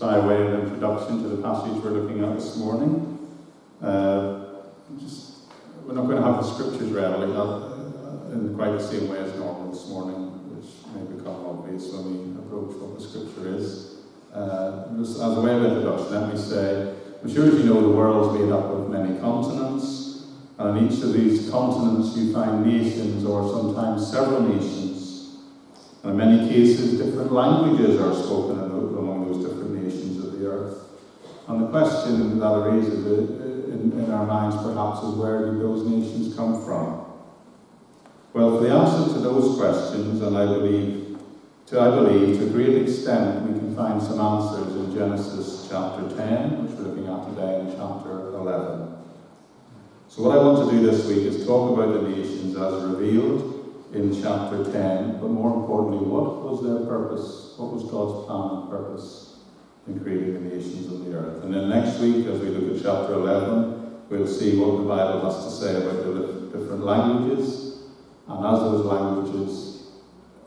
by way of introduction to the passage we're looking at this morning. We're not going to have the scriptures read in quite the same way as normal this morning, which may become obvious when we approach what the scripture is. Just as a way of introduction, let me say, I'm sure as you know, the world's made up of many continents, and in each of these continents you find nations, or sometimes several nations. And in many cases, different languages are spoken among those different nations of the earth. And the question that arises in our minds perhaps is, where do those nations come from? Well, for the answer to those questions, and I believe to a great extent, we can find some answers in Genesis chapter 10, which we're looking at today, and chapter 11. So what I want to do this week is talk about the nations as revealed in chapter 10, but more importantly, what was their purpose? What was God's plan and purpose in creating the nations of the earth? And then next week, as we look at chapter 11, we'll see what the Bible has to say about the different languages, and as those languages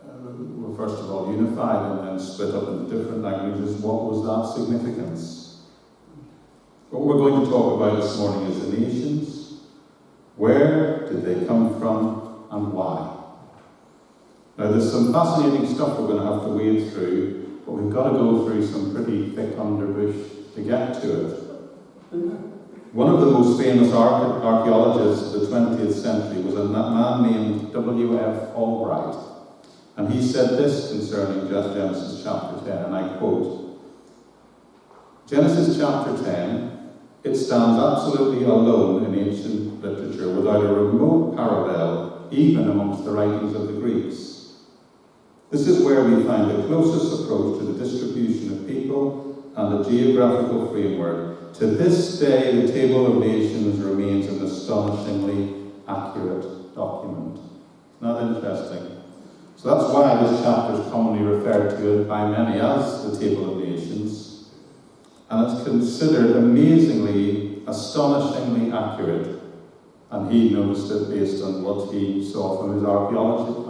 were first of all unified and then split up into different languages, what was that significance? What we're going to talk about this morning is the nations. Where did they come from and why? Now, there's some fascinating stuff we're going to have to wade through, but we've got to go through some pretty thick underbrush to get to it. One of the most famous archaeologists of the 20th century was a man named W.F. Albright, and he said this concerning Genesis chapter 10, and I quote, "Genesis chapter 10, it stands absolutely alone in ancient literature, without a remote parallel even amongst the writings of the Greeks. This is where we find the closest approach to the distribution of people and the geographical framework. To this day, the Table of Nations remains an astonishingly accurate document." Isn't that interesting? So that's why this chapter is commonly referred to by many as the Table of Nations, and it's considered amazingly, astonishingly accurate. And he noticed it based on what he saw from his archaeological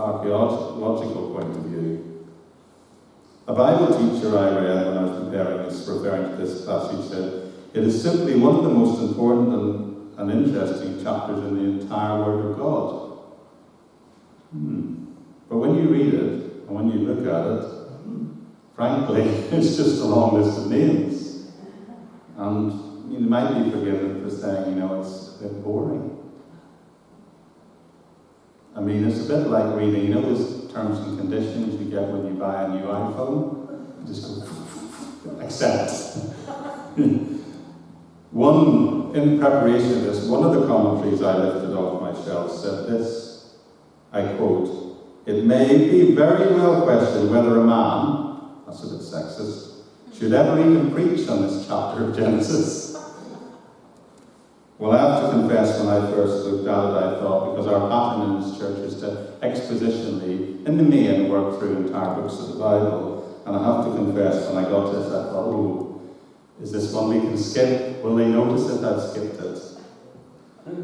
point of view. A Bible teacher I read when I was referring to this passage, said, "It is simply one of the most important and interesting chapters in the entire Word of God." But when you read it, and when you look at it, frankly, it's just a long list of names. And you might be forgiven for saying, it's a bit boring. I mean, it's a bit like reading, those terms and conditions you get when you buy a new iPhone? You just go, accept. In preparation of this, one of the commentaries I lifted off my shelf said this, I quote, "It may be very well questioned whether a man," that's a bit sexist, "should ever even preach on this chapter of Genesis." Well, I have to confess, when I first looked at it, I thought, because our pattern in this church is to expositionally, in the main, work through entire books of the Bible. And I have to confess, when I got to this, I thought, is this one we can skip? Will they notice that I've skipped it?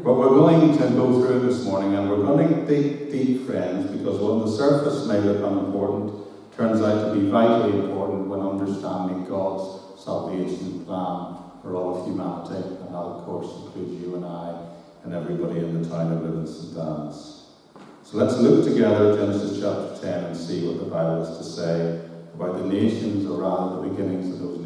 But we're going to go through it this morning, and we're going to dig deep, friends, because what on the surface may look unimportant turns out to be vitally important when understanding God's salvation plan for all of humanity, and that, of course, includes you and I and everybody in the town of Livingston St. Anne's. So let's look together at Genesis chapter 10 and see what the Bible has to say about the nations, or rather the beginnings of those